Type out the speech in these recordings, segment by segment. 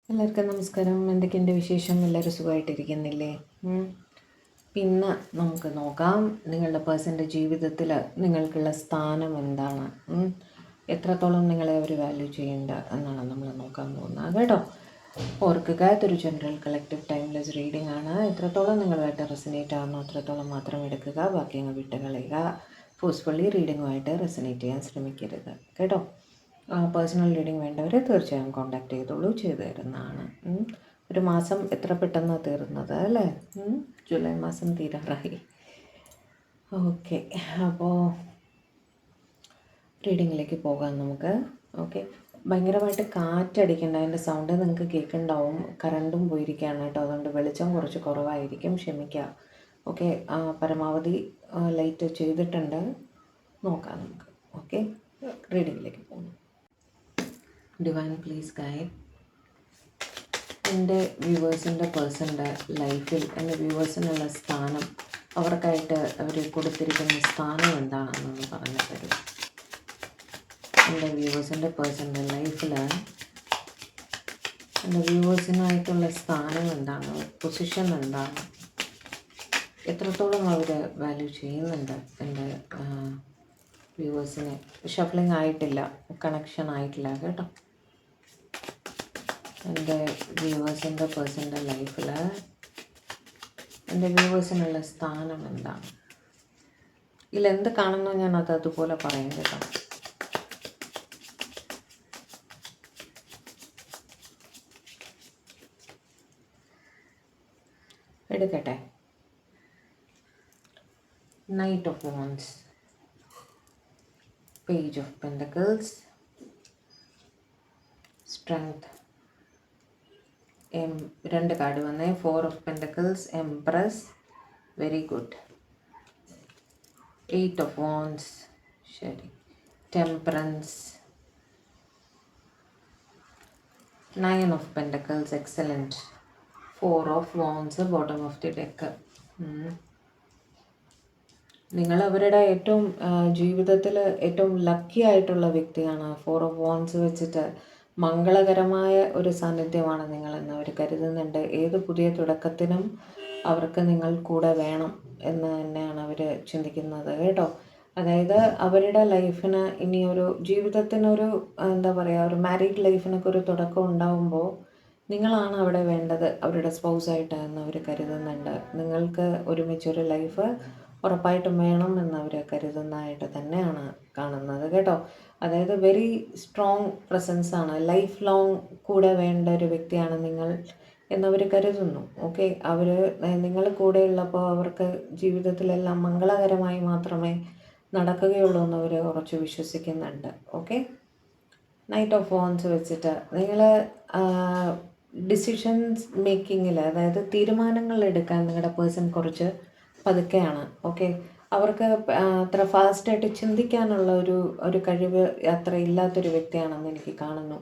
എല്ലാവർക്കും നമസ്കാരം. എന്തൊക്കെയുണ്ട് വിശേഷം? എല്ലാവരും സുഖമായിട്ടിരിക്കുന്നില്ലേ? പിന്നെ നമുക്ക് നോക്കാം, നിങ്ങളുടെ പേഴ്സൻ്റെ ജീവിതത്തിൽ നിങ്ങൾക്കുള്ള സ്ഥാനം എന്താണ്, എത്രത്തോളം നിങ്ങളെ അവർ വാല്യൂ ചെയ്യേണ്ട എന്നാണ് നമ്മൾ നോക്കാൻ പോകുന്നത് കേട്ടോ. ഓർക്കുക, ഇതൊരു ജനറൽ കളക്റ്റീവ് ടൈംലെസ് റീഡിംഗ് ആണ്. എത്രത്തോളം നിങ്ങളുമായിട്ട് റെസനേറ്റ് ആകുന്നു അത്രത്തോളം മാത്രം എടുക്കുക, ബാക്കി അങ്ങ് വിട്ട് കളയുക. ഫോഴ്സ്ഫുള്ളി റീഡിങ്ങുമായിട്ട് റെസനേറ്റ് ചെയ്യാൻ ശ്രമിക്കരുത് കേട്ടോ. പേഴ്സണൽ റീഡിംഗ് വേണ്ടവർ തീർച്ചയായും കോൺടാക്ട് ചെയ്തോളൂ, ചെയ്തു തരുന്നതാണ്. ഒരു മാസം എത്ര പെട്ടെന്ന് തീർന്നത് അല്ലേ? ജൂലൈ മാസം തീരാറായി. ഓക്കെ, അപ്പോൾ റീഡിങ്ങിലേക്ക് പോകാം നമുക്ക്. ഓക്കെ, ഭയങ്കരമായിട്ട് കാറ്റടിക്കേണ്ട, അതിൻ്റെ സൗണ്ട് നിങ്ങൾക്ക് കേൾക്കുന്നുണ്ടാവും. കറണ്ടും പോയിരിക്കുകയാണ് കേട്ടോ, അതുകൊണ്ട് വെളിച്ചം കുറച്ച് കുറവായിരിക്കും, ക്ഷമിക്കുക. ഓക്കെ, പരമാവധി ലൈറ്റ് ചെയ്തിട്ടുണ്ട്, നോക്കാം നമുക്ക്. ഓക്കെ, റീഡിങ്ങിലേക്ക് പോകുന്നു. ഡിവൈൻ പ്ലീസ് ഗൈഡ് എൻ്റെ വ്യൂവേഴ്സിൻ്റെ പേഴ്സൻ്റെ ലൈഫിൽ എൻ്റെ വ്യൂവേഴ്സിനുള്ള സ്ഥാനം, അവർക്കായിട്ട് അവർ കൊടുത്തിരിക്കുന്ന സ്ഥാനം എന്താണെന്നൊന്ന് പറഞ്ഞു തരും. എൻ്റെ വ്യൂവേഴ്സിൻ്റെ പേഴ്സൻ്റെ ലൈഫിൽ എൻ്റെ വ്യൂവേഴ്സിനായിട്ടുള്ള സ്ഥാനം എന്താണ്, പൊസിഷൻ എന്താണ്, എത്രത്തോളം അവർ വാല്യൂ ചെയ്യുന്നുണ്ട് എൻ്റെ വ്യൂവേഴ്സിനെ. ഷഫ്ലിംഗ് ആയിട്ടില്ല, കണക്ഷൻ ആയിട്ടില്ല കേട്ടോ. എൻ്റെ വ്യൂവേഴ്സിൻ്റെ പേഴ്സൻ്റെ ലൈഫിൽ എൻ്റെ വ്യൂവേഴ്സിനുള്ള സ്ഥാനം എന്താണ്? ഇതിലെന്ത് കാണുന്നു ഞാൻ അതുപോലെ പറയും കേട്ടോ. എടുക്കട്ടെ. Knight of wands, page of pentacles, strength, രണ്ട് കാർഡ് വന്നേ. 4 of pentacles, empress, very good. 8 of wands, ശരി. Temperance, 9 of pentacles, excellent. 4 of wands, bottom of the deck. നിങ്ങൾ അവരുടെ ഏറ്റവും ജീവിതത്തിൽ ഏറ്റവും ലക്കി ആയിട്ടുള്ള വ്യക്തിയാണ്. 4 ഓഫ് വാൻഡ്സ് വെച്ചിട്ട് മംഗളകരമായ ഒരു സാന്നിധ്യമാണ് നിങ്ങളെന്ന് അവർ കരുതുന്നുണ്ട്. ഏത് പുതിയ തുടക്കത്തിനും അവർക്ക് നിങ്ങൾ കൂടെ വേണം എന്ന് തന്നെയാണ് അവർ ചിന്തിക്കുന്നത് കേട്ടോ. അതായത് അവരുടെ ലൈഫിന് ഇനിയൊരു ജീവിതത്തിനൊരു എന്താ പറയുക, ഒരു മാരീഡ് ലൈഫിനൊക്കെ ഒരു തുടക്കം ഉണ്ടാകുമ്പോൾ നിങ്ങളാണ് അവിടെ വേണ്ടത് അവരുടെ സ്പൗസായിട്ട് എന്ന് അവർ കരുതുന്നുണ്ട്. നിങ്ങൾക്ക് ഒരുമിച്ചൊരു ലൈഫ് ഉറപ്പായിട്ടും വേണം എന്ന് അവർ കരുതുന്നതായിട്ട് തന്നെയാണ് കാണുന്നത് കേട്ടോ. അതായത് വെരി സ്ട്രോങ് പ്രസൻസ് ആണ്, ലൈഫ് ലോങ് കൂടെ വേണ്ട ഒരു വ്യക്തിയാണ് നിങ്ങൾ എന്നവർ കരുതുന്നു. ഓക്കെ, അവർ നിങ്ങൾ കൂടെ ഉള്ളപ്പോൾ അവർക്ക് ജീവിതത്തിലെല്ലാം മംഗളകരമായി മാത്രമേ നടക്കുകയുള്ളൂ എന്നവർ ഉറച്ചു വിശ്വസിക്കുന്നുണ്ട്. ഓക്കെ, നൈറ്റ് ഓഫ് വാൻഡ്സ് വെച്ചിട്ട് നിങ്ങൾ ഡിസിഷൻസ് മേക്കിങ്ങിൽ, അതായത് തീരുമാനങ്ങൾ എടുക്കാൻ നിങ്ങളുടെ പേഴ്സൺ കുറച്ച് പതുക്കെയാണ്. ഓക്കെ, അവർക്ക് അത്ര ഫാസ്റ്റായിട്ട് ചിന്തിക്കാനുള്ള ഒരു കഴിവ് അത്ര ഇല്ലാത്തൊരു വ്യക്തിയാണെന്ന് എനിക്ക് കാണുന്നു.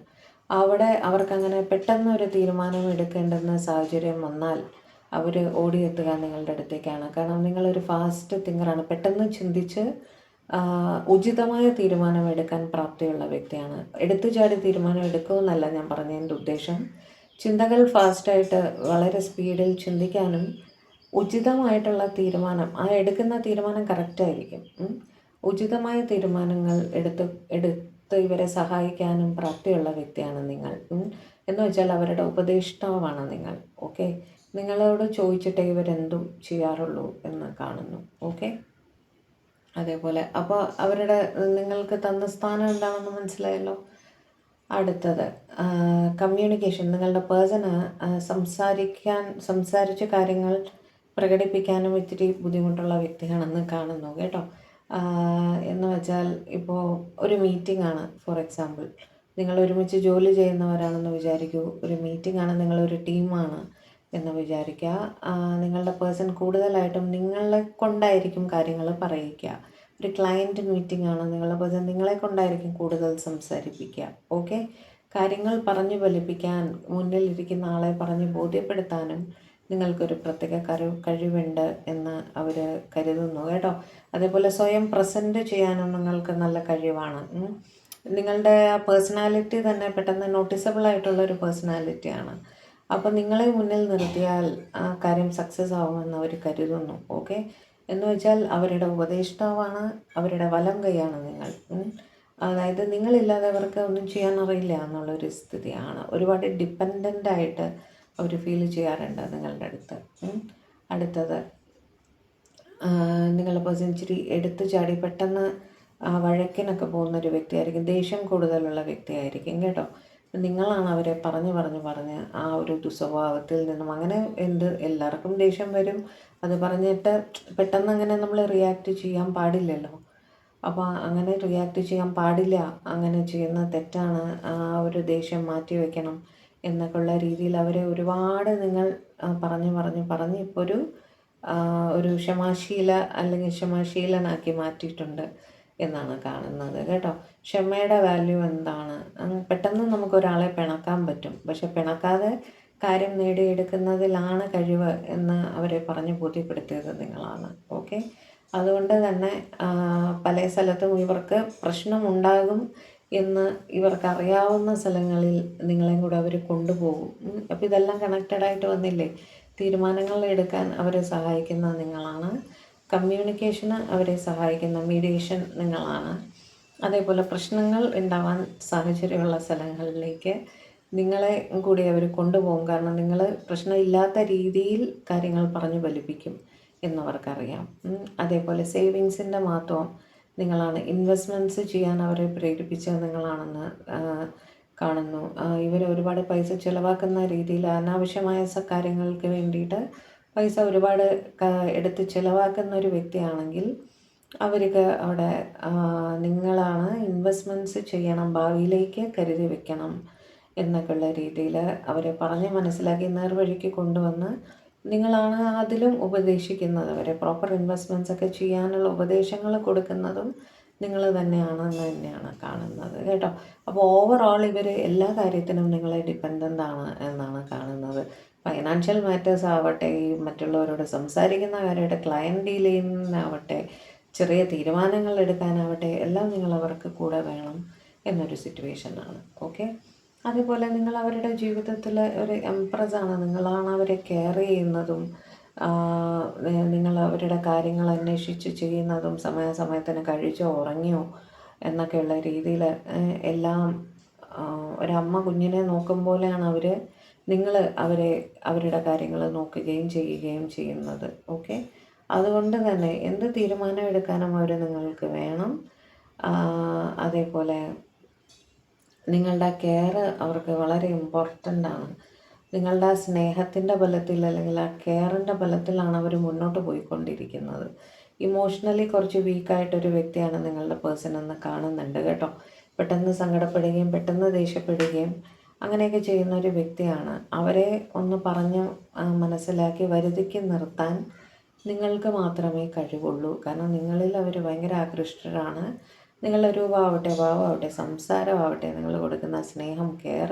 അവിടെ അവർക്കങ്ങനെ പെട്ടെന്ന് ഒരു തീരുമാനം എടുക്കേണ്ടുന്ന സാഹചര്യം വന്നാൽ അവർ ഓടിയെത്തുക നിങ്ങളുടെ അടുത്തേക്കാണ്. കാരണം നിങ്ങളൊരു ഫാസ്റ്റ് തിങ്കറാണ്, പെട്ടെന്ന് ചിന്തിച്ച് ഉചിതമായ തീരുമാനം എടുക്കാൻ പ്രാപ്തിയുള്ള വ്യക്തിയാണ്. എടുത്തുചാടി തീരുമാനം എടുക്കുമെന്നല്ല ഞാൻ പറഞ്ഞതിൻ്റെ ഉദ്ദേശം. ചിന്തകൾ ഫാസ്റ്റായിട്ട് വളരെ സ്പീഡിൽ ചിന്തിക്കാനും ഉചിതമായിട്ടുള്ള തീരുമാനം, ആ എടുക്കുന്ന തീരുമാനം കറക്റ്റായിരിക്കും. ഉചിതമായ തീരുമാനങ്ങൾ എടുത്ത് ഇവരെ സഹായിക്കാനും പ്രാപ്തിയുള്ള വ്യക്തിയാണ് നിങ്ങൾ. എന്ന് വെച്ചാൽ അവരുടെ ഉപദേഷ്ടാവാണ് നിങ്ങൾ. ഓക്കെ, നിങ്ങളോട് ചോദിച്ചിട്ടേ ഇവരെന്തും ചെയ്യാറുള്ളൂ എന്ന് കാണുന്നു. ഓക്കെ, അതേപോലെ അപ്പോൾ അവരുടെ നിങ്ങൾക്ക് തന്ന സ്ഥാനം എന്താണെന്ന് മനസ്സിലായല്ലോ. അടുത്തത് കമ്മ്യൂണിക്കേഷൻ. നിങ്ങളുടെ പേഴ്സണ് സംസാരിച്ച കാര്യങ്ങൾ പ്രകടിപ്പിക്കാനും ഇത്തിരി ബുദ്ധിമുട്ടുള്ള വ്യക്തിയാണെന്ന് കാണുന്നു കേട്ടോ. എന്ന് വെച്ചാൽ ഇപ്പോൾ ഒരു മീറ്റിംഗ് ആണ്, ഫോർ എക്സാമ്പിൾ നിങ്ങൾ ഒരുമിച്ച് ജോലി ചെയ്യുന്നവരാണെന്ന് വിചാരിക്കൂ. ഒരു മീറ്റിംഗ് ആണ്, നിങ്ങളൊരു ടീമാണ് എന്ന് വിചാരിക്കുക. നിങ്ങളുടെ പേഴ്സൺ കൂടുതലായിട്ടും നിങ്ങളെ കൊണ്ടായിരിക്കും കാര്യങ്ങൾ പറയിക്കുക. ഒരു ക്ലയൻറ്റ് മീറ്റിംഗ് ആണ്, നിങ്ങളുടെ പേഴ്സൺ നിങ്ങളെ കൊണ്ടായിരിക്കും കൂടുതൽ സംസാരിപ്പിക്കുക. ഓക്കെ, കാര്യങ്ങൾ പറഞ്ഞു ഫലിപ്പിക്കാൻ, മുന്നിലിരിക്കുന്ന ആളെ പറഞ്ഞ് ബോധ്യപ്പെടുത്താനും നിങ്ങൾക്കൊരു പ്രത്യേക കഴിവുണ്ട് എന്ന് അവർ കരുതുന്നു കേട്ടോ. അതേപോലെ സ്വയം പ്രസൻറ്റ് ചെയ്യാനും നിങ്ങൾക്ക് നല്ല കഴിവാണ്. നിങ്ങളുടെ ആ പേഴ്സണാലിറ്റി തന്നെ പെട്ടെന്ന് നോട്ടീസബിൾ ആയിട്ടുള്ളൊരു പേഴ്സണാലിറ്റിയാണ്. അപ്പോൾ നിങ്ങളെ മുന്നിൽ നിർത്തിയാൽ ആ കാര്യം സക്സസ് ആവുമെന്ന് അവർ കരുതുന്നു. ഓക്കെ, എന്ന് വെച്ചാൽ അവരുടെ ഉപദേഷ്ടാവാണ്, അവരുടെ വലം കൈയാണ് നിങ്ങൾ. അതായത് നിങ്ങളില്ലാതെ അവർക്ക് ഒന്നും ചെയ്യാൻ അറിയില്ല എന്നുള്ളൊരു സ്ഥിതിയാണ്. ഒരുപാട് ഡിപ്പെൻഡൻ്റ് ആയിട്ട് അവർ ഫീൽ ചെയ്യാറുണ്ട് നിങ്ങളുടെ അടുത്ത്. അടുത്തത്, നിങ്ങളുടെ പേഴ്സൺ ഇച്ചിരി എടുത്തു ചാടി പെട്ടെന്ന് വഴക്കിനൊക്കെ പോകുന്നൊരു വ്യക്തിയായിരിക്കും. ദേഷ്യം കൂടുതലുള്ള വ്യക്തിയായിരിക്കും കേട്ടോ. നിങ്ങളാണ് അവരെ പറഞ്ഞ് ആ ഒരു ദുസ്വഭാവത്തിൽ നിന്നും, അങ്ങനെ എല്ലാവർക്കും ദേഷ്യം വരും. അത് പറഞ്ഞിട്ട് പെട്ടെന്ന് അങ്ങനെ നമ്മൾ റിയാക്റ്റ് ചെയ്യാൻ പാടില്ലല്ലോ. അപ്പോൾ അങ്ങനെ റിയാക്റ്റ് ചെയ്യാൻ പാടില്ല, അങ്ങനെ ചെയ്യുന്നത് തെറ്റാണ്, ആ ഒരു ദേഷ്യം മാറ്റി വയ്ക്കണം എന്നൊക്കെ ഉള്ള രീതിയിൽ അവരെ ഒരുപാട് നിങ്ങൾ പറഞ്ഞ് ഇപ്പോൾ ഒരു ക്ഷമാശീല അല്ലെങ്കിൽ ക്ഷമാശീലനാക്കി മാറ്റിയിട്ടുണ്ട് എന്നാണ് കാണുന്നത് കേട്ടോ. ക്ഷമയുടെ വാല്യൂ എന്താണ്? പെട്ടെന്ന് നമുക്കൊരാളെ പിണക്കാൻ പറ്റും, പക്ഷെ പിണക്കാതെ കാര്യം നേടിയെടുക്കുന്നതിലാണ് കഴിവ് എന്ന് അവരെ പറഞ്ഞ് ബോധ്യപ്പെടുത്തിയത് നിങ്ങളാണ്. ഓക്കെ, അതുകൊണ്ട് തന്നെ പല സ്ഥലത്തും ഇവർക്ക് പ്രശ്നമുണ്ടാകും എന്ന് ഇവർക്ക് അറിയാവുന്ന സ്ഥലങ്ങളിൽ നിങ്ങളെയും കൂടെ അവർ കൊണ്ടുപോകും. അപ്പോൾ ഇതെല്ലാം കണക്റ്റഡായിട്ട് വന്നില്ലേ? തീരുമാനങ്ങൾ എടുക്കാൻ അവരെ സഹായിക്കുന്ന നിങ്ങളാണ്. കമ്മ്യൂണിക്കേഷന് അവരെ സഹായിക്കുന്ന മീഡിയേഷൻ നിങ്ങളാണ്. അതേപോലെ പ്രശ്നങ്ങൾ ഉണ്ടാവാൻ സാഹചര്യമുള്ള സ്ഥലങ്ങളിലേക്ക് നിങ്ങളെ കൂടി അവർ കൊണ്ടുപോകും. കാരണം നിങ്ങൾ പ്രശ്നമില്ലാത്ത രീതിയിൽ കാര്യങ്ങൾ പറഞ്ഞു ഫലിപ്പിക്കും എന്നവർക്കറിയാം. അതേപോലെ സേവിങ്സിൻ്റെ മഹത്വം നിങ്ങളാണ്. ഇൻവെസ്റ്റ്മെൻറ്റ്സ് ചെയ്യാൻ അവരെ പ്രേരിപ്പിച്ചത് നിങ്ങളാണെന്ന് കാണുന്നു. ഇവർ ഒരുപാട് പൈസ ചിലവാക്കുന്ന രീതിയിൽ അനാവശ്യമായ കാര്യങ്ങൾക്ക് വേണ്ടിയിട്ട് പൈസ ഒരുപാട് എടുത്ത് ചിലവാക്കുന്ന ഒരു വ്യക്തിയാണെങ്കിൽ അവർക്ക് അവിടെ നിങ്ങളാണ് ഇൻവെസ്റ്റ്മെൻറ്റ്സ് ചെയ്യണം, ഭാവിയിലേക്ക് കരുതി വെക്കണം എന്നൊക്കെയുള്ള രീതിയിൽ അവരെ പറഞ്ഞ് മനസ്സിലാക്കി നേർവഴിക്ക് കൊണ്ടുവന്ന് നിങ്ങളാണ് അതിലും ഉപദേശിക്കുന്നത്. അവരെ പ്രോപ്പർ ഇൻവെസ്റ്റ്മെൻറ്റ്സ് ഒക്കെ ചെയ്യാനുള്ള ഉപദേശങ്ങൾ കൊടുക്കുന്നതും നിങ്ങൾ തന്നെയാണെന്ന് തന്നെയാണ് കാണുന്നത് കേട്ടോ. അപ്പോൾ ഓവറോൾ ഇവർ എല്ലാ കാര്യത്തിനും നിങ്ങളെ ഡിപ്പെൻഡൻ്റ് ആണ് എന്നാണ് കാണുന്നത്. ഫൈനാൻഷ്യൽ മാറ്റേഴ്സ് ആവട്ടെ, ഈ മറ്റുള്ളവരോട് സംസാരിക്കുന്ന കാര്യമാവട്ടെ, ക്ലയൻറ്റ് ഡീൽ ചെയ്യുന്നതാവട്ടെ, ചെറിയ തീരുമാനങ്ങൾ എടുക്കാനാവട്ടെ, എല്ലാം നിങ്ങൾ അവർക്ക് കൂടെ വേണം എന്നൊരു സിറ്റുവേഷനാണ്. ഓക്കെ, അതേപോലെ നിങ്ങൾ അവരുടെ ജീവിതത്തിൽ ഒരു എംപ്രസ്സാണ്. നിങ്ങളാണ് അവരെ കെയർ ചെയ്യുന്നതും നിങ്ങൾ അവരുടെ കാര്യങ്ങൾ അന്വേഷിച്ച് ചെയ്യുന്നതും സമയാസമയത്തിന് കഴിച്ചോ ഉറങ്ങിയോ എന്നൊക്കെയുള്ള രീതിയിൽ എല്ലാം ഒരമ്മ കുഞ്ഞിനെ നോക്കും പോലെയാണ് നിങ്ങൾ അവരുടെ കാര്യങ്ങൾ നോക്കുകയും ചെയ്യുകയും ചെയ്യുന്നത്. ഓക്കെ, അതുകൊണ്ട് തന്നെ എന്ത് തീരുമാനം എടുക്കാനും അവർ നിങ്ങൾക്ക് വേണം. അതേപോലെ നിങ്ങളുടെ കെയർ അവർക്ക് വളരെ ഇമ്പോർട്ടൻ്റ് ആണ്. നിങ്ങളുടെ ആ സ്നേഹത്തിൻ്റെ ബലത്തിൽ അല്ലെങ്കിൽ ആ കെയറിൻ്റെ ബലത്തിലാണ് അവർ മുന്നോട്ട് പോയിക്കൊണ്ടിരിക്കുന്നത്. ഇമോഷണലി കുറച്ച് വീക്കായിട്ടൊരു വ്യക്തിയാണ് നിങ്ങളുടെ പേഴ്സൺ എന്ന് കാണുന്നുണ്ട് കേട്ടോ. പെട്ടെന്ന് സങ്കടപ്പെടുകയും പെട്ടെന്ന് ദേഷ്യപ്പെടുകയും അങ്ങനെയൊക്കെ ചെയ്യുന്ന ഒരു വ്യക്തിയാണ്. അവരെ ഒന്ന് പറഞ്ഞ് മനസ്സിലാക്കി വരുതിക്ക് നിർത്താൻ നിങ്ങൾക്ക് മാത്രമേ കഴിവുള്ളൂ. കാരണം നിങ്ങളിൽ അവർ ഭയങ്കര ആകൃഷ്ടരാണ്. നിങ്ങളുടെ രൂപമാവട്ടെ, ഭാവമാവട്ടെ, സംസാരമാവട്ടെ, നിങ്ങൾ കൊടുക്കുന്ന സ്നേഹം, കെയർ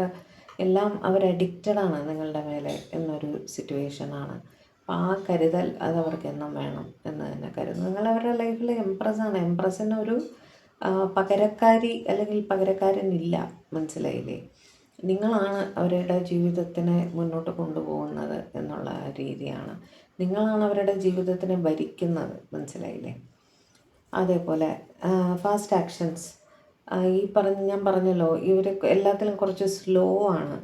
എല്ലാം അവർ അഡിക്റ്റഡാണ് നിങ്ങളുടെ മേലെ എന്നൊരു സിറ്റുവേഷനാണ്. അപ്പോൾ ആ കരുതൽ അതവർക്ക് എന്നും വേണം എന്ന് തന്നെ കരുതുന്നു. നിങ്ങളവരുടെ ലൈഫിൽ എംപ്രസ്സാണ്. എംപ്രസ്സിനൊരു പകരക്കാരി അല്ലെങ്കിൽ പകരക്കാരനില്ല, മനസ്സിലായില്ലേ? നിങ്ങളാണ് അവരുടെ ജീവിതത്തിനെ മുന്നോട്ട് കൊണ്ടുപോകുന്നത് എന്നുള്ള രീതിയാണ്. നിങ്ങളാണ് അവരുടെ ജീവിതത്തിനെ ഭരിക്കുന്നത്, മനസ്സിലായില്ലേ? അതേപോലെ ഫാസ്റ്റ് ആക്ഷൻസ്, ഞാൻ പറഞ്ഞല്ലോ ഇവർ എല്ലാത്തിലും കുറച്ച് സ്ലോ ആണ്.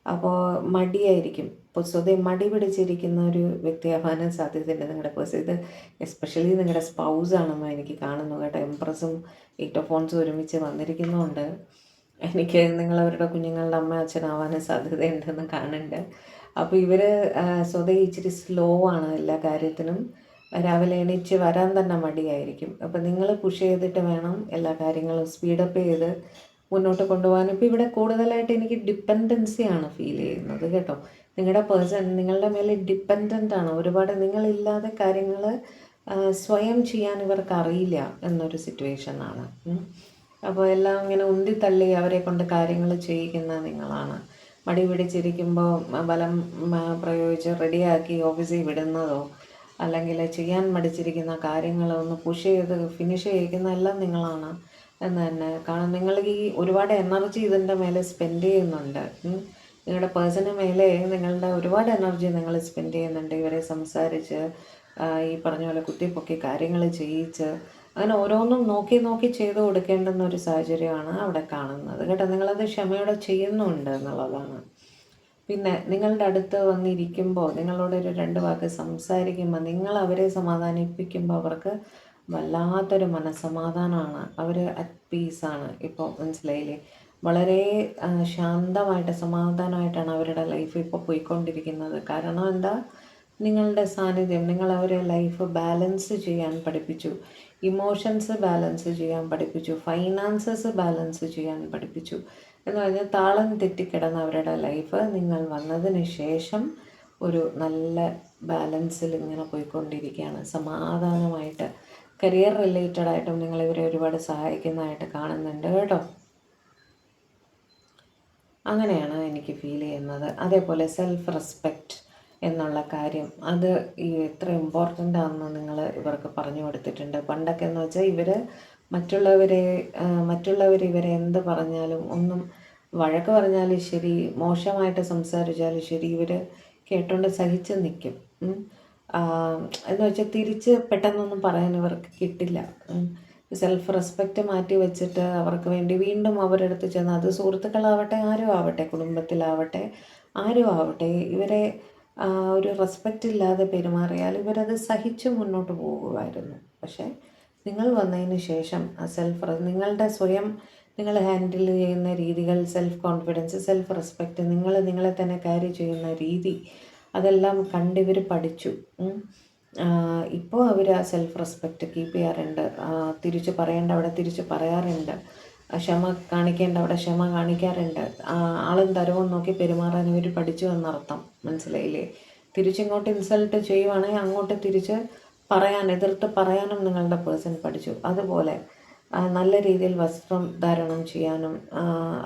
അപ്പോൾ മടിയായിരിക്കും. ഇപ്പോൾ സ്വതേ മടി പിടിച്ചിരിക്കുന്ന ഒരു വ്യക്തിയാവാനും സാധ്യതയുണ്ട് നിങ്ങളുടെ പേഴ്സൺ. ഇത് എസ്പെഷ്യലി നിങ്ങളുടെ സ്പൗസാണെന്ന് എനിക്ക് കാണുന്നു കേട്ടോ. എംപ്രസും 8 ഓഫ് വൺസും ഒരുമിച്ച് വന്നിരിക്കുന്നതുകൊണ്ട് എനിക്ക് നിങ്ങളവരുടെ കുഞ്ഞുങ്ങളുടെ അമ്മ അച്ഛനാവാനും സാധ്യതയുണ്ടെന്ന് കാണുന്നുണ്ട്. അപ്പോൾ ഇവർ സ്വതേ ഇച്ചിരി സ്ലോ ആണ് എല്ലാ കാര്യത്തിനും. രാവിലെ എണീച്ച് വരാൻ തന്നെ മടിയായിരിക്കും. അപ്പോൾ നിങ്ങൾ പുഷ് ചെയ്തിട്ട് വേണം എല്ലാ കാര്യങ്ങളും സ്പീഡപ്പ് ചെയ്ത് മുന്നോട്ട് കൊണ്ടുപോകാൻ. ഇപ്പോൾ ഇവിടെ കൂടുതലായിട്ട് എനിക്ക് ഡിപ്പെൻഡൻസിയാണ് ഫീൽ ചെയ്യുന്നത് കേട്ടോ. നിങ്ങളുടെ പേഴ്സൺ നിങ്ങളുടെ മേലെ ഡിപ്പെൻഡൻ്റ് ആണ്. ഒരുപാട് നിങ്ങളില്ലാതെ കാര്യങ്ങൾ സ്വയം ചെയ്യാൻ ഇവർക്ക് അറിയില്ല എന്നൊരു സിറ്റുവേഷനാണ്. അപ്പോൾ എല്ലാം ഇങ്ങനെ ഉന്തിത്തള്ളി അവരെ കൊണ്ട് കാര്യങ്ങൾ ചെയ്യിക്കുന്ന നിങ്ങളാണ്. മടി പിടിച്ചിരിക്കുമ്പോൾ ബലം പ്രയോഗിച്ച് റെഡിയാക്കി ഓഫീസിൽ വിടുന്നതോ അല്ലെങ്കിൽ ചെയ്യാൻ മടിച്ചിരിക്കുന്ന കാര്യങ്ങൾ ഒന്ന് പുഷ് ചെയ്ത് ഫിനിഷ് ചെയ്യിക്കുന്ന എല്ലാം നിങ്ങളാണ്. എന്ന് തന്നെ കാരണം. നിങ്ങൾ ഈ ഒരുപാട് എനർജി ഇതിൻ്റെ മേലെ സ്പെൻഡ് ചെയ്യുന്നുണ്ട്. നിങ്ങളുടെ പേഴ്സണിന് മേലെ നിങ്ങളുടെ ഒരുപാട് എനർജി നിങ്ങൾ സ്പെൻഡ് ചെയ്യുന്നുണ്ട്. ഇവരെ സംസാരിച്ച് ഈ പറഞ്ഞ പോലെ കുത്തിപ്പൊക്കി കാര്യങ്ങൾ ചെയ്യിച്ച് അങ്ങനെ ഓരോന്നും നോക്കി നോക്കി ചെയ്ത് കൊടുക്കേണ്ടുന്ന ഒരു സാഹചര്യമാണ് അവിടെ കാണുന്നത് കേട്ടോ. നിങ്ങളത് ക്ഷമയോടെ ചെയ്യുന്നുണ്ട് എന്നുള്ളതാണ്. പിന്നെ നിങ്ങളുടെ അടുത്ത് വന്നിരിക്കുമ്പോൾ നിങ്ങളോടൊരു 2 വാക്ക് സംസാരിക്കുമ്പോൾ നിങ്ങൾ അവരെ സമാധാനിപ്പിക്കുമ്പോൾ അവർക്ക് വല്ലാത്തൊരു മനസ്സമാധാനമാണ്. അവർ അറ്റ് പീസാണ്. ഇപ്പോൾ മനസ്സിലായില്ലേ? വളരെ ശാന്തമായിട്ട് സമാധാനമായിട്ടാണ് അവരുടെ ലൈഫ് ഇപ്പോൾ പോയിക്കൊണ്ടിരിക്കുന്നത്. കാരണം എന്താ? നിങ്ങളുടെ സാന്നിധ്യം. നിങ്ങൾ അവരെ ലൈഫ് ബാലൻസ് ചെയ്യാൻ പഠിപ്പിച്ചു, ഇമോഷൻസ് ബാലൻസ് ചെയ്യാൻ പഠിപ്പിച്ചു, ഫൈനാൻസസ് ബാലൻസ് ചെയ്യാൻ പഠിപ്പിച്ചു. എന്ന് പറഞ്ഞാൽ താളം തെറ്റിക്കിടന്ന അവരുടെ ലൈഫ് നിങ്ങൾ വന്നതിന് ശേഷം ഒരു നല്ല ബാലൻസിൽ ഇങ്ങനെ പോയിക്കൊണ്ടിരിക്കുകയാണ്. സമാധാനമായിട്ട് കരിയർ റിലേറ്റഡ് ആയിട്ടും നിങ്ങൾ ഇവരെ ഒരുപാട് സഹായിക്കുന്നതായിട്ട് കാണുന്നുണ്ട് കേട്ടോ. അങ്ങനെയാണ് എനിക്ക് ഫീൽ ചെയ്യുന്നത്. അതേപോലെ സെൽഫ് റെസ്പെക്റ്റ് എന്നുള്ള കാര്യം, അത് എത്ര ഇമ്പോർട്ടൻ്റ് ആണെന്ന് നിങ്ങൾ ഇവർക്ക് പറഞ്ഞു കൊടുത്തിട്ടുണ്ട്. പണ്ടൊക്കെ എന്ന് വെച്ചാൽ മറ്റുള്ളവർ ഇവരെ എന്ത് പറഞ്ഞാലും ഒന്നും, വഴക്ക് പറഞ്ഞാലും ശരി, മോശമായിട്ട് സംസാരിച്ചാലും ശരി, ഇവർ കേട്ടോണ്ട് സഹിച്ച് നിൽക്കും. എന്ന് വെച്ചാൽ തിരിച്ച് പെട്ടെന്നൊന്നും പറയാൻ ഇവർക്ക് കിട്ടില്ല. സെൽഫ് റെസ്പെക്റ്റ് മാറ്റി വെച്ചിട്ട് അവർക്ക് വേണ്ടി വീണ്ടും അവരുടെ അടുത്ത് ചെന്ന്, അത് സുഹൃത്തുക്കളാവട്ടെ, ആരും ആവട്ടെ, കുടുംബത്തിലാവട്ടെ, ആരും ആവട്ടെ, ഇവരെ ഒരു റെസ്പെക്റ്റ് ഇല്ലാതെ പെരുമാറിയാൽ ഇവരത് സഹിച്ച് മുന്നോട്ട് പോകുമായിരുന്നു. പക്ഷേ നിങ്ങൾ വന്നതിന് ശേഷം നിങ്ങളുടെ സ്വയം നിങ്ങൾ ഹാൻഡിൽ ചെയ്യുന്ന രീതികൾ, സെൽഫ് കോൺഫിഡൻസ്, സെൽഫ് റെസ്പെക്റ്റ്, നിങ്ങളെ തന്നെ ക്യാരി ചെയ്യുന്ന രീതി, അതെല്ലാം കണ്ടിവർ പഠിച്ചു. ഇപ്പോൾ അവർ ആ സെൽഫ് റെസ്പെക്റ്റ് കീപ്പ് ചെയ്യാറുണ്ട്. തിരിച്ച് പറയേണ്ട അവിടെ തിരിച്ച് പറയാറുണ്ട്. ക്ഷമ കാണിക്കേണ്ട അവിടെ ക്ഷമ കാണിക്കാറുണ്ട്. ആളും തരവും നോക്കി പെരുമാറാൻ ഇവർ പഠിച്ചു എന്നർത്ഥം. മനസ്സിലായില്ലേ? തിരിച്ചിങ്ങോട്ട് ഇൻസൾട്ട് ചെയ്യുവാണെങ്കിൽ അങ്ങോട്ട് തിരിച്ച് എതിർത്ത് പറയാനും നിങ്ങളുടെ പേഴ്സൺ പഠിച്ചു. അതുപോലെ നല്ല രീതിയിൽ വസ്ത്രം ധാരണം ചെയ്യാനും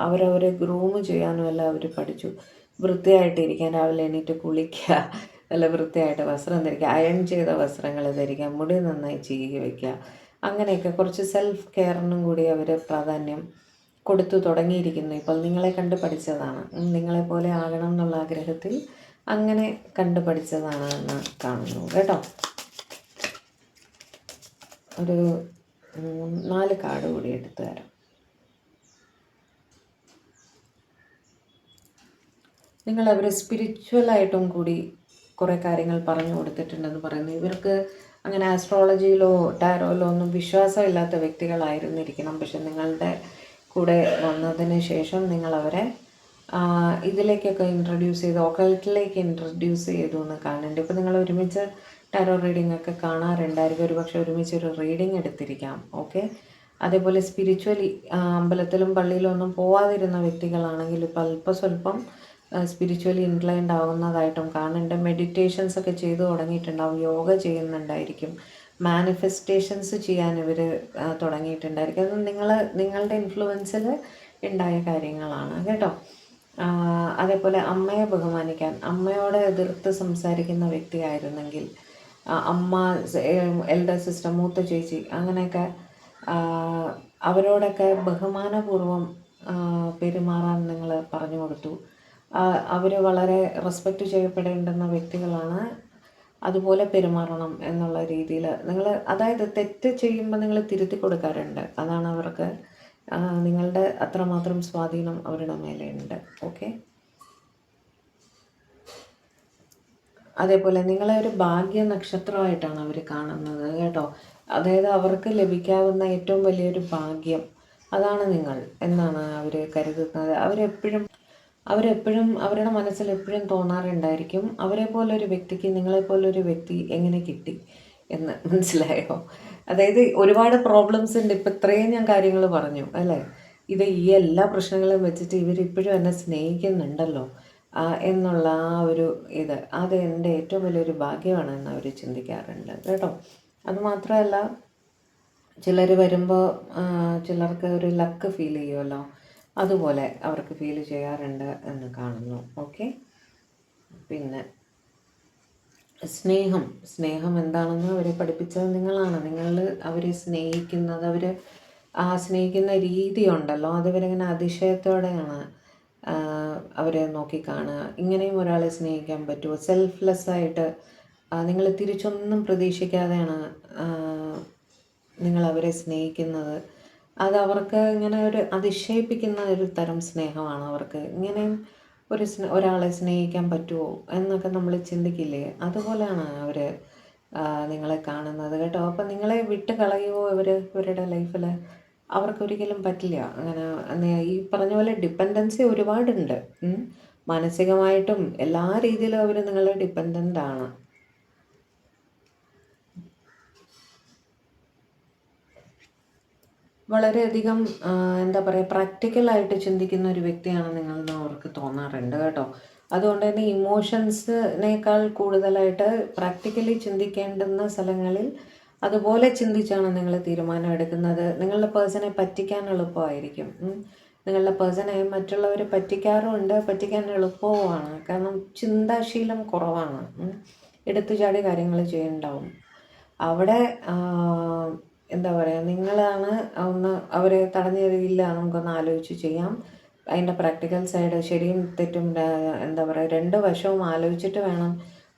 അവരവരെ ഗ്രൂം ചെയ്യാനും എല്ലാം അവർ പഠിച്ചു. വൃത്തിയായിട്ടിരിക്കാൻ രാവിലെ എണീറ്റ് കുളിക്കുക, നല്ല വൃത്തിയായിട്ട് വസ്ത്രം ധരിക്കുക, അയൺ ചെയ്ത വസ്ത്രങ്ങൾ ധരിക്കുക, മുടി നന്നായി ചീകി വയ്ക്കുക, അങ്ങനെയൊക്കെ കുറച്ച് സെൽഫ് കെയറിനും കൂടി അവർ പ്രാധാന്യം കൊടുത്തു തുടങ്ങിയിരിക്കുന്നു. ഇപ്പോൾ നിങ്ങളെ കണ്ട് പഠിച്ചതാണ്. നിങ്ങളെപ്പോലെ ആകണം എന്നുള്ള ആഗ്രഹത്തിൽ അങ്ങനെ കണ്ടു പഠിച്ചതാണ് എന്ന് കാണുന്നു കേട്ടോ. ഒരു 4 കാർഡ് കൂടി എടുത്തു തരാം. നിങ്ങൾ അവരെ സ്പിരിച്വലായിട്ടും കൂടി കുറേ കാര്യങ്ങൾ പറഞ്ഞു കൊടുത്തിട്ടുണ്ടെന്ന് പറയുന്നു. ഇവർക്ക് അങ്ങനെ ആസ്ട്രോളജിയിലോ ടാരോയിലോ ഒന്നും വിശ്വാസമില്ലാത്ത വ്യക്തികളായിരുന്നിരിക്കണം. പക്ഷെ നിങ്ങളുടെ കൂടെ വന്നതിന് ശേഷം നിങ്ങളവരെ ഇതിലേക്കൊക്കെ ഇൻട്രൊഡ്യൂസ് ചെയ്ത്, ഒക്കൾട്ടിലേക്ക് ഇൻട്രൊഡ്യൂസ് ചെയ്തു എന്ന് കാണുന്നുണ്ട്. ഇപ്പോൾ നിങ്ങൾ ഒരുമിച്ച് ടാരോ റീഡിംഗ് ഒക്കെ കാണാറുണ്ടായിരിക്കും. ഒരുപക്ഷെ ഒരുമിച്ച് ഒരു റീഡിംഗ് എടുത്തിരിക്കാം. ഓക്കെ. അതേപോലെ സ്പിരിച്വലി അമ്പലത്തിലും പള്ളിയിലും ഒന്നും പോവാതിരുന്ന വ്യക്തികളാണെങ്കിൽ ഇപ്പോൾ അല്പസ്വല്പം സ്പിരിച്വലി ഇൻക്ലൈൻഡ് ആവുന്നതായിട്ടും കാണുന്നുണ്ട്. മെഡിറ്റേഷൻസ് ഒക്കെ ചെയ്തു തുടങ്ങിയിട്ടുണ്ടാവും. യോഗ ചെയ്യുന്നുണ്ടായിരിക്കും. മാനിഫെസ്റ്റേഷൻസ് ചെയ്യാൻ ഇവർ തുടങ്ങിയിട്ടുണ്ടായിരിക്കും. അത് നിങ്ങളുടെ ഇൻഫ്ലുവൻസിൽ ഉണ്ടായ കാര്യങ്ങളാണ് കേട്ടോ. അതേപോലെ അമ്മയെ ബഹുമാനിക്കാൻ, അമ്മയോട് എതിർത്ത് സംസാരിക്കുന്ന വ്യക്തിയായിരുന്നെങ്കിൽ അമ്മ, എൽഡർ സിസ്റ്റർ, മൂത്ത ചേച്ചി, അങ്ങനെയൊക്കെ അവരോടൊക്കെ ബഹുമാനപൂർവ്വം പെരുമാറാൻ നിങ്ങൾ പറഞ്ഞു കൊടുത്തു. അവർ വളരെ റെസ്പെക്റ്റ് ചെയ്യപ്പെടേണ്ടുന്ന വ്യക്തികളാണ്, അതുപോലെ പെരുമാറണം എന്നുള്ള രീതിയിൽ നിങ്ങൾ, അതായത് തെറ്റ് ചെയ്യുമ്പോൾ നിങ്ങൾ തിരുത്തി കൊടുക്കാറുണ്ട്. അതാണ് അവർക്ക് നിങ്ങളുടെ അത്രമാത്രം സ്വാധീനം അവരുടെ മേലെ ഉണ്ട്. ഓക്കെ. അതേപോലെ നിങ്ങളെ ഒരു ഭാഗ്യ നക്ഷത്രമായിട്ടാണ് അവർ കാണുന്നത് കേട്ടോ. അതായത് അവർക്ക് ലഭിക്കാവുന്ന ഏറ്റവും വലിയൊരു ഭാഗ്യം അതാണ് നിങ്ങൾ എന്നാണ് അവർ കരുതുന്നത്. അവരെപ്പോഴും അവരുടെ മനസ്സിൽ എപ്പോഴും തോന്നാറുണ്ടായിരിക്കും, അവരെ പോലൊരു വ്യക്തിക്ക് നിങ്ങളെപ്പോലൊരു വ്യക്തി എങ്ങനെ കിട്ടി എന്ന്. മനസ്സിലായോ? അതായത് ഒരുപാട് പ്രോബ്ലംസ് ഉണ്ട്. ഇപ്പം ഇത്രയും ഞാൻ കാര്യങ്ങൾ പറഞ്ഞു അല്ലേ? ഈ എല്ലാ പ്രശ്നങ്ങളും വെച്ചിട്ട് ഇവരിപ്പോഴും എന്നെ സ്നേഹിക്കുന്നുണ്ടല്ലോ എന്നുള്ള അത് എൻ്റെ ഏറ്റവും വലിയൊരു ഭാഗ്യമാണ് എന്ന് അവർ ചിന്തിക്കാറുണ്ട് കേട്ടോ. അതുമാത്രമല്ല, ചിലർ വരുമ്പോൾ ചിലർക്ക് ഒരു ലക്ക് ഫീൽ ചെയ്യുമല്ലോ, അതുപോലെ അവർക്ക് ഫീൽ ചെയ്യാറുണ്ട് എന്ന് കാണുന്നു. ഓക്കെ. പിന്നെ സ്നേഹം എന്താണെന്ന് അവരെ പഠിപ്പിച്ചത് നിങ്ങളാണ്. നിങ്ങൾ അവരെ സ്നേഹിക്കുന്നത്, ആ സ്നേഹിക്കുന്ന രീതി ഉണ്ടല്ലോ, അതിവരിങ്ങനെ അതിശയത്തോടെയാണ് അവരെ നോക്കിക്കാണുക. ഇങ്ങനെയും ഒരാളെ സ്നേഹിക്കാൻ പറ്റുമോ? സെൽഫ്ലെസ്സായിട്ട് നിങ്ങൾ തിരിച്ചൊന്നും പ്രതീക്ഷിക്കാതെയാണ് നിങ്ങൾ അവരെ സ്നേഹിക്കുന്നത്. അത് അവർക്ക് ഇങ്ങനെ ഒരു അതിശയിപ്പിക്കുന്ന ഒരു തരം സ്നേഹമാണ് അവർക്ക്. ഇങ്ങനെയും ഒരാളെ സ്നേഹിക്കാൻ പറ്റുമോ എന്നൊക്കെ നമ്മൾ ചിന്തിക്കില്ലേ? അതുപോലെയാണ് അവർ നിങ്ങളെ കാണുന്നത് കേട്ടോ. അപ്പം നിങ്ങളെ വിട്ട് കളയുമോ ഇവരുടെ ലൈഫിൽ? അവർക്കൊരിക്കലും പറ്റില്ല. അങ്ങനെ ഈ പറഞ്ഞ പോലെ ഡിപ്പെൻഡൻസി ഒരുപാടുണ്ട്. മാനസികമായിട്ടും എല്ലാ രീതിയിലും അവർ നിങ്ങളെ ഡിപ്പെൻഡൻ്റ് ആണ്. വളരെയധികം എന്താ പറയുക, പ്രാക്ടിക്കലായിട്ട് ചിന്തിക്കുന്ന ഒരു വ്യക്തിയാണ് നിങ്ങളെന്ന് അവർക്ക് തോന്നാറുണ്ട് കേട്ടോ. അതുകൊണ്ട് തന്നെ ഇമോഷൻസിനേക്കാൾ കൂടുതലായിട്ട് പ്രാക്ടിക്കലി ചിന്തിക്കേണ്ടുന്ന സ്ഥലങ്ങളിൽ അതുപോലെ ചിന്തിച്ചാണ് നിങ്ങൾ തീരുമാനം എടുക്കുന്നത്. നിങ്ങളുടെ പേഴ്സണെ പറ്റിക്കാൻ എളുപ്പമായിരിക്കും. നിങ്ങളുടെ പേഴ്സണെ മറ്റുള്ളവർ പറ്റിക്കാറുമുണ്ട്, പറ്റിക്കാൻ എളുപ്പവുമാണ്. കാരണം ചിന്താശീലം കുറവാണ്. എടുത്തുചാടി കാര്യങ്ങൾ ചെയ്യുന്നുണ്ടാവും. അവിടെ എന്താ പറയുക, നിങ്ങളാണ് ഒന്ന് അവരെ തടഞ്ഞു തരില്ല, നമുക്കൊന്ന് ആലോചിച്ച് ചെയ്യാം. അതിൻ്റെ പ്രാക്ടിക്കൽ സൈഡ് ശരിയും തെറ്റും എന്താ പറയുക, രണ്ട് വശവും ആലോചിച്ചിട്ട് വേണം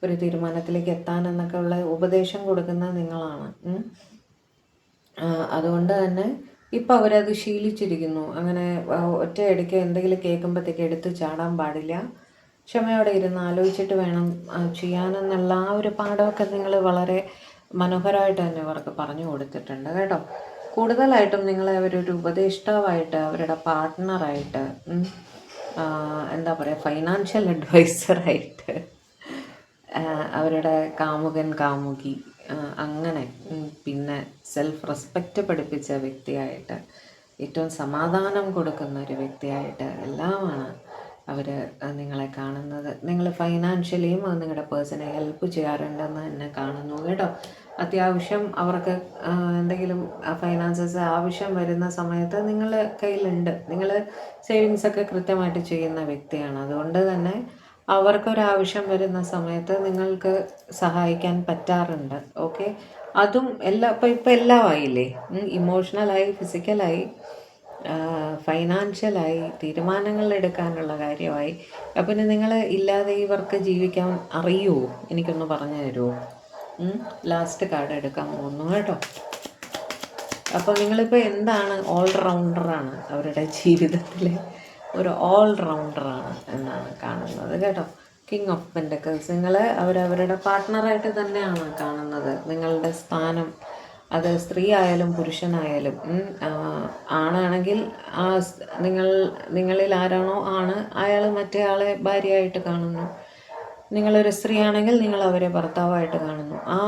ഒരു തീരുമാനത്തിലേക്ക് എത്താനെന്നൊക്കെ ഉള്ള ഉപദേശം കൊടുക്കുന്നത് നിങ്ങളാണ്. അതുകൊണ്ട് തന്നെ ഇപ്പം അവരത് ശീലിച്ചിരിക്കുന്നു. അങ്ങനെ ഒറ്റയടിക്ക് എന്തെങ്കിലും കേൾക്കുമ്പോഴത്തേക്ക് എടുത്ത് ചാടാൻ പാടില്ല. ക്ഷമയോടെ ഇരുന്ന് ആലോചിച്ചിട്ട് വേണം ചെയ്യാനെന്നുള്ള ആ ഒരു പാഠമൊക്കെ നിങ്ങൾ വളരെ മനോഹരമായിട്ട് തന്നെ അവർക്ക് പറഞ്ഞു കൊടുത്തിട്ടുണ്ട് കേട്ടോ. കൂടുതലായിട്ടും നിങ്ങളെ അവരൊരു ഉപദേഷ്ടാവായിട്ട്, അവരുടെ പാർട്ട്ണറായിട്ട്, എന്താ പറയുക, ഫൈനാൻഷ്യൽ അഡ്വൈസറായിട്ട്, അവരുടെ കാമുകൻ കാമുകി, അങ്ങനെ പിന്നെ സെൽഫ് റെസ്പെക്റ്റ് പഠിപ്പിച്ച വ്യക്തിയായിട്ട്, ഏറ്റവും സമാധാനം കൊടുക്കുന്ന ഒരു വ്യക്തിയായിട്ട് എല്ലാമാണ് അവർ നിങ്ങളെ കാണുന്നത്. നിങ്ങൾ ഫൈനാൻഷ്യലിയും നിങ്ങളുടെ പേഴ്സണെ ഹെൽപ്പ് ചെയ്യാറുണ്ടെന്ന് തന്നെ കാണുന്നു കേട്ടോ. അത്യാവശ്യം അവർക്ക് എന്തെങ്കിലും ഫൈനാൻസസ് ആവശ്യം വരുന്ന സമയത്ത് നിങ്ങൾ കയ്യിലുണ്ട്. നിങ്ങൾ സേവിങ്സൊക്കെ കൃത്യമായിട്ട് ചെയ്യുന്ന വ്യക്തിയാണ്. അതുകൊണ്ട് തന്നെ അവർക്കൊരാവശ്യം വരുന്ന സമയത്ത് നിങ്ങൾക്ക് സഹായിക്കാൻ പറ്റാറുണ്ട്. ഓക്കെ, അതും ഇപ്പം എല്ലാം ആയില്ലേ. ഇമോഷണലായി, ഫിസിക്കലായി, ഫൈനാൻഷ്യലായി, തീരുമാനങ്ങൾ എടുക്കാനുള്ള കാര്യമായി. അപ്പം നിങ്ങൾ ഇല്ലാതെ ഇവർക്ക് ജീവിക്കാൻ അറിയുമോ? എനിക്കൊന്ന് പറഞ്ഞു തരുമോ? ലാസ്റ്റ് കാർഡ് എടുക്കാൻ പോകുന്നു കേട്ടോ. അപ്പോൾ നിങ്ങളിപ്പോൾ എന്താണ്? ഓൾറൗണ്ടറാണ്. അവരുടെ ജീവിതത്തിലെ ഒരു ഓൾറൗണ്ടറാണ് എന്നാണ് കാണുന്നത് കേട്ടോ. King of pentacles. നിങ്ങളെ അവരവരുടെ പാർട്ട്ണറായിട്ട് തന്നെയാണ് കാണുന്നത്. നിങ്ങളുടെ സ്ഥാനം, അത് സ്ത്രീ ആയാലും പുരുഷനായാലും, ആണാണെങ്കിൽ നിങ്ങളിൽ ആരാണോ ആണ്, അയാൾ മറ്റേ ആളെ ഭാര്യയായിട്ട് കാണുന്നു. നിങ്ങളൊരു സ്ത്രീ ആണെങ്കിൽ നിങ്ങൾ അവരെ ഭർത്താവായിട്ട് കാണുന്നു. ആ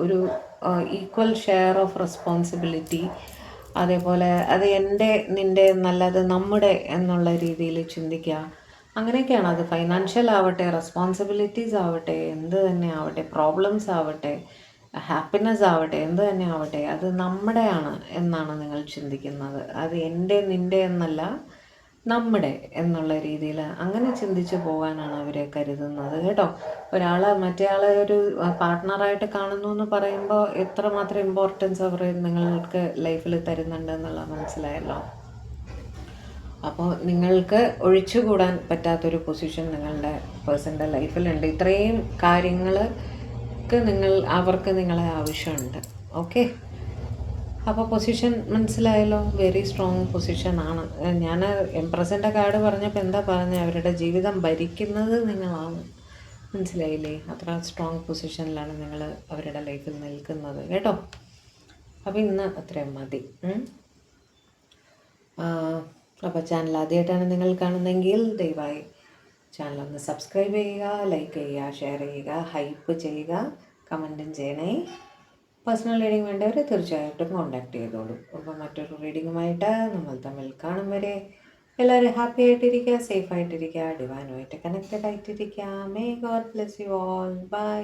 ഒരു ഈക്വൽ ഷെയർ ഓഫ് റെസ്പോൺസിബിലിറ്റി, അതേപോലെ അത് എൻ്റെ, നിൻ്റെ എന്നല്ലാതെ നമ്മുടെ എന്നുള്ള രീതിയിൽ ചിന്തിക്കുക. അങ്ങനെയൊക്കെയാണ്. അത് ഫൈനാൻഷ്യൽ ആവട്ടെ, റെസ്പോൺസിബിലിറ്റീസ് ആവട്ടെ, എന്ത് തന്നെ ആവട്ടെ, പ്രോബ്ലംസ് ആവട്ടെ, ഹാപ്പിനെസ് ആവട്ടെ, എന്ത് തന്നെ ആവട്ടെ, അത് നമ്മുടെയാണ് എന്നാണ് നിങ്ങൾ ചിന്തിക്കുന്നത്. അത് എൻ്റെ, നിൻ്റെ എന്നല്ല, നമ്മുടെ എന്നുള്ള രീതിയിൽ അങ്ങനെ ചിന്തിച്ച് പോകാനാണ് അവരെ കരുതുന്നത് കേട്ടോ. മറ്റേ ആളെ ഒരു പാർട്ട്ണറായിട്ട് കാണുന്നു എന്ന് പറയുമ്പോൾ എത്രമാത്രം ഇമ്പോർട്ടൻസ് അവർ നിങ്ങൾക്ക് ലൈഫിൽ തരുന്നുണ്ട് എന്നുള്ളത് മനസ്സിലായല്ലോ. അപ്പോൾ നിങ്ങൾക്ക് ഒഴിച്ചുകൂടാൻ പറ്റാത്തൊരു പൊസിഷൻ നിങ്ങളുടെ പേഴ്സൻ്റെ ലൈഫിലുണ്ട്. ഇത്രയും കാര്യങ്ങൾക്ക് അവർക്ക് നിങ്ങളെ ആവശ്യമുണ്ട്. ഓക്കെ, അപ്പോൾ പൊസിഷൻ മനസ്സിലായല്ലോ. വെരി സ്ട്രോങ് പൊസിഷനാണ്. ഞാൻ എംപ്രസിൻ്റെ കാർഡ് പറഞ്ഞപ്പോൾ എന്താ പറഞ്ഞത്? അവരുടെ ജീവിതം ഭരിക്കുന്നത് നിങ്ങളാണ്. മനസ്സിലായില്ലേ? അത്ര സ്ട്രോങ് പൊസിഷനിലാണ് നിങ്ങൾ അവരുടെ ലൈഫിൽ നിൽക്കുന്നത് കേട്ടോ. അപ്പോൾ ഇന്ന് അത്രയും മതി. അപ്പോൾ ചാനൽ ആദ്യമായിട്ടാണ് നിങ്ങൾ കാണുന്നതെങ്കിൽ ദയവായി ചാനലൊന്ന് സബ്സ്ക്രൈബ് ചെയ്യുക, ലൈക്ക് ചെയ്യുക, ഷെയർ ചെയ്യുക, ഹൈപ്പ് ചെയ്യുക, കമൻറ്റും ചെയ്യണേ. പേഴ്സണൽ റീഡിംഗ് വേണ്ടവർ തീർച്ചയായിട്ടും കോൺടാക്ട് ചെയ്തോളൂ. അപ്പോൾ മറ്റൊരു റീഡിങ്ങുമായിട്ട് നമ്മൾ തമ്മിൽ കാണും വരെ എല്ലാവരും ഹാപ്പി ആയിട്ടിരിക്കുക, സേഫ് ആയിട്ടിരിക്കുക, ഡിവൈനുമായിട്ട് കണക്റ്റഡ് ആയിട്ടിരിക്കുക. May God bless you all. By.